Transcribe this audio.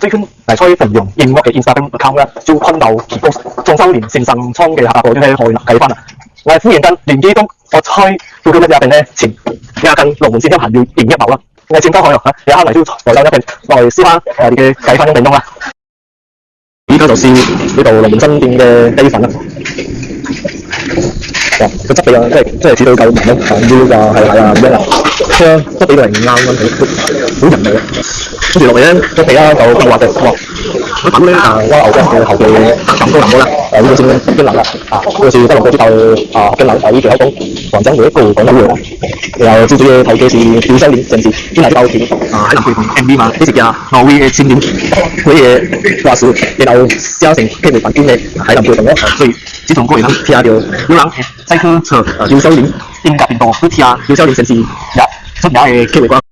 最近嚟採分用英國嘅 Instagram account 咧，就看到佢個中秋年線上創嘅下個就係海南雞飯啊！我係忽然間連記到我猜到佢乜嘢邊咧前亞近龍門線一行要營一謀啦，我轉翻海啊！有下嚟就來到一邊來試下你嘅雞飯用點用啦！依家就試呢度龍門新店嘅雞飯啦。哇！個質地啊，真係似到夠腍咯，要就係奶啊咁樣啦，質地都係啱啱好人味啊！跟住落嚟咧，個皮啦就夠滑嘅，哇！佢粉咧我牛嘅後嘅鹹都腍到啦，呢個先驚冷啦，呢個是德龍嘅之後驚冷，呢條口講廣州會高廣州會啦，然後最主要頭嘅是吊收鏈甚至邊嚟包片喺南區同 MV 嘛，呢隻嘅挪威嘅簽點，佢嘢話事，然後加成傾回版邊嘅喺南區同咯，所以自從過年睇下條有人在去車吊收鏈應該變多，去睇下吊收鏈甚至出名嘅傾回關。